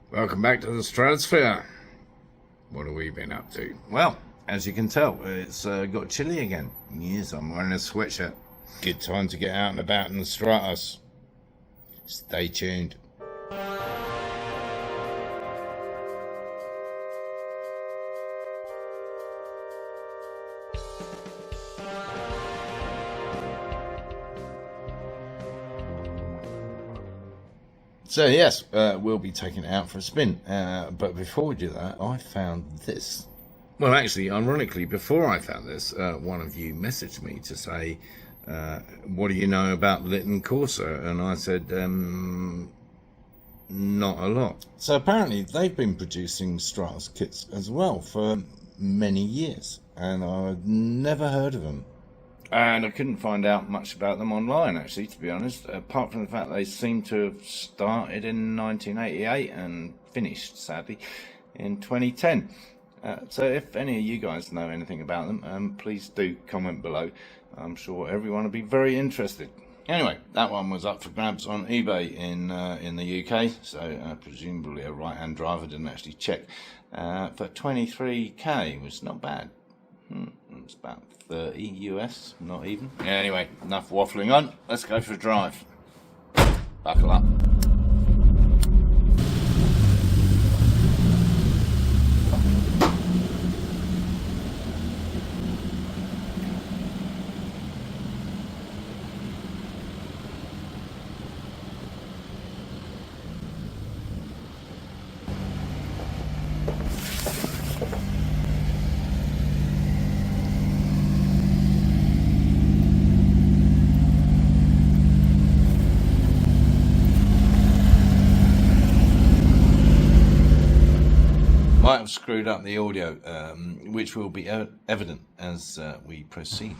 Welcome back to the Stratosphere. What have we been up to? Well, as you can tell, it's got chilly again. Yes, I'm wearing a sweatshirt. Good time to get out and about in the Stratos. Stay tuned. So yes, we'll be taking it out for a spin, but before we do that, I found this. Well, actually, ironically, before I found this, one of you messaged me to say, what do you know about Litton Corse? And I said, not a lot. So apparently they've been producing Stratos kits as well for many years, and I've never heard of them. And I couldn't find out much about them online, actually, to be honest, apart from the fact they seem to have started in 1988 and finished, sadly, in 2010. So if any of you guys know anything about them, please do comment below. I'm sure everyone will be very interested. Anyway, that one was up for grabs on eBay in the UK, so presumably a right-hand driver didn't actually check, for 23k, which is not bad. It's about 30 US, not even. Anyway, enough waffling on. Let's go for a drive. Buckle up. Might have screwed up the audio, which will be evident as we proceed.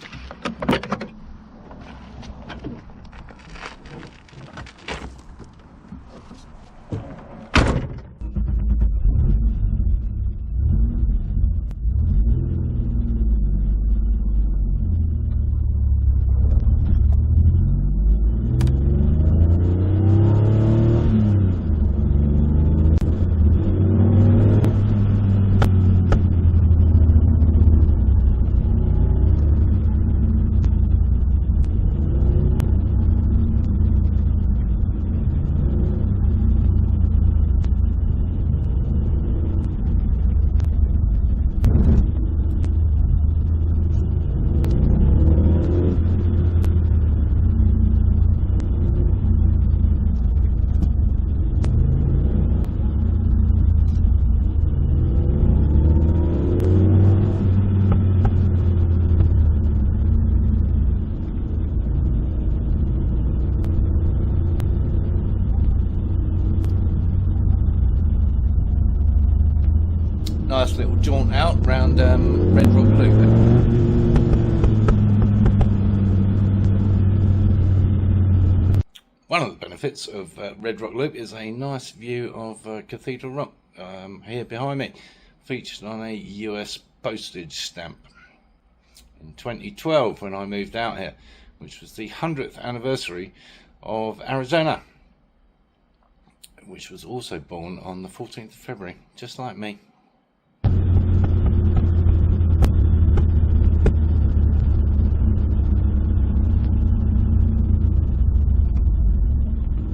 Nice little jaunt out round Red Rock Loop. One of the benefits of Red Rock Loop is a nice view of Cathedral Rock here behind me, featured on a US postage stamp in 2012 when I moved out here, which was the 100th anniversary of Arizona, which was also born on the 14th of February, just like me.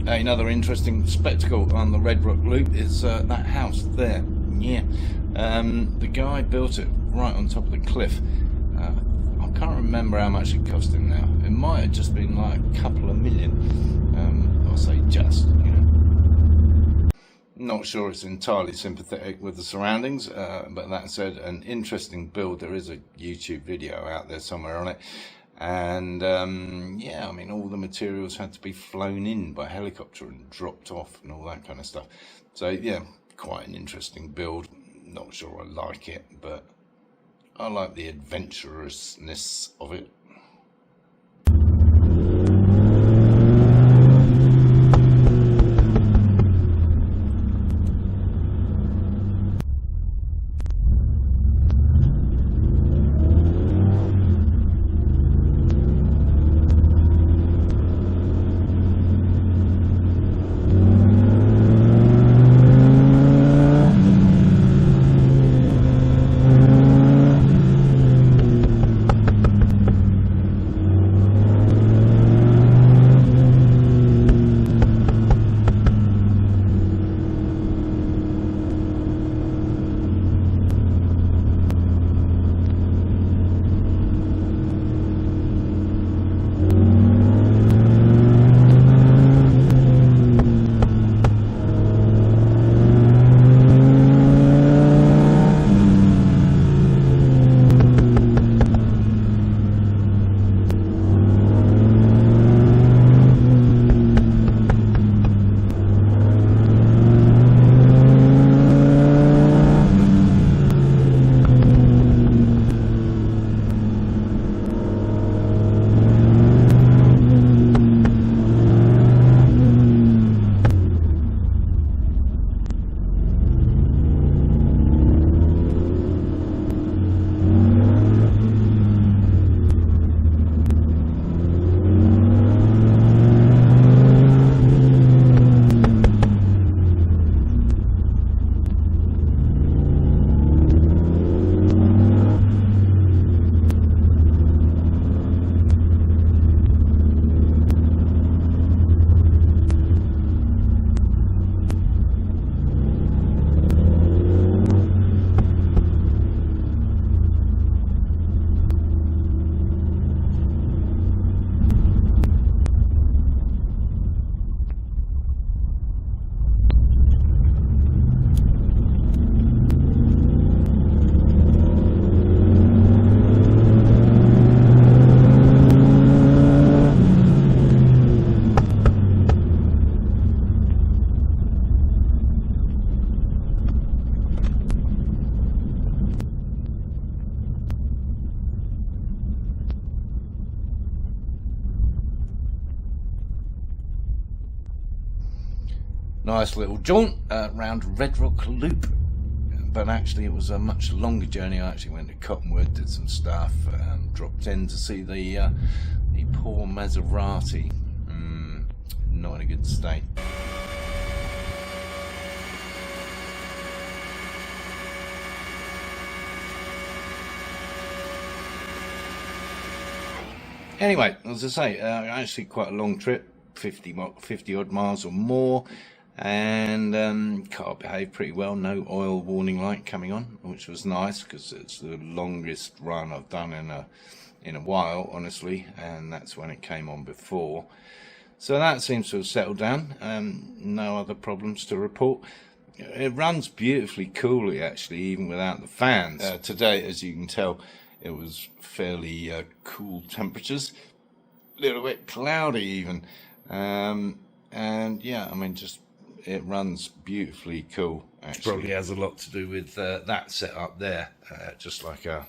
Another interesting spectacle on the Red Rock Loop is that house there. Yeah, the guy built it right on top of the cliff. I can't remember how much it cost him now. It might have just been like a couple of million. I'll say just, you know. Not sure it's entirely sympathetic with the surroundings, but that said, an interesting build. There is a YouTube video out there somewhere on it. And yeah, I mean, all the materials had to be flown in by helicopter and dropped off and all that kind of stuff. So yeah, quite an interesting build. Not sure I like it, but I like the adventurousness of it. nice little jaunt round Red Rock Loop, but actually it was a much longer journey. I actually went to Cottonwood, did some stuff, dropped in to see the poor Maserati. Not in a good state. Anyway, as I say, actually quite a long trip, 50 odd miles or more, and car behaved pretty well. No oil warning light coming on, which was nice because it's the longest run I've done in a while, honestly, and that's when it came on before. So that seems to have settled down. No other problems to report. It runs beautifully coolly, actually, even without the fans. Today, as you can tell, it was fairly cool temperatures, a little bit cloudy even, and yeah, I mean, just it runs beautifully cool. Actually, probably has a lot to do with that setup there, just like a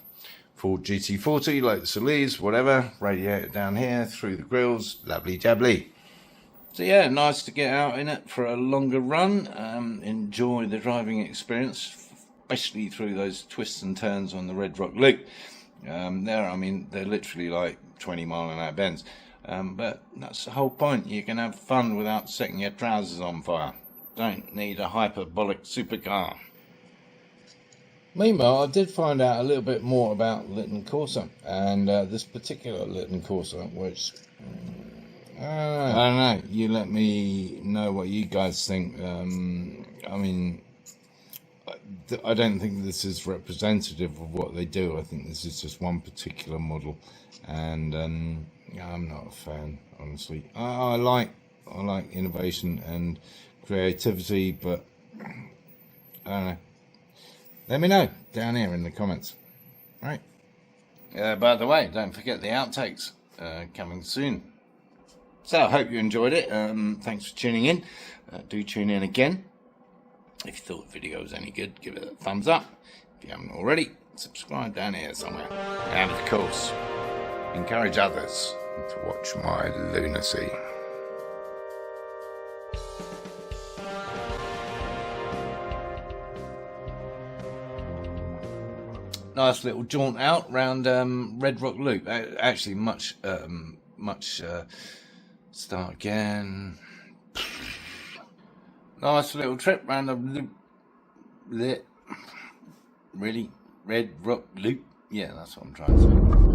Ford GT40, like the Solis, whatever. Radiator down here, through the grills, lovely jubbly. So yeah, nice to get out in it for a longer run. Enjoy the driving experience, especially through those twists and turns on the Red Rock Loop. I mean, they're literally like 20-mile-an-hour bends, but that's the whole point. You can have fun without setting your trousers on fire. Don't need a hyperbolic supercar. Meanwhile, I did find out a little bit more about Litton Corse, and this particular Litton Corse, which I don't know. You let me know what you guys think. I mean, I don't think this is representative of what they do. I think this is just one particular model, and I'm not a fan, honestly. I like innovation and creativity, but I don't know. Let me know down here in the comments. All right. By the way, don't forget the outtakes coming soon. So I hope you enjoyed it. Thanks for tuning in. Do tune in again. If you thought the video was any good, give it a thumbs up. If you haven't already, subscribe down here somewhere. And of course, encourage others to watch my lunacy. Nice little jaunt out round Red Rock Loop. Actually, start again. Nice little trip round the loop. Really? Red Rock Loop? Yeah, that's what I'm trying to say.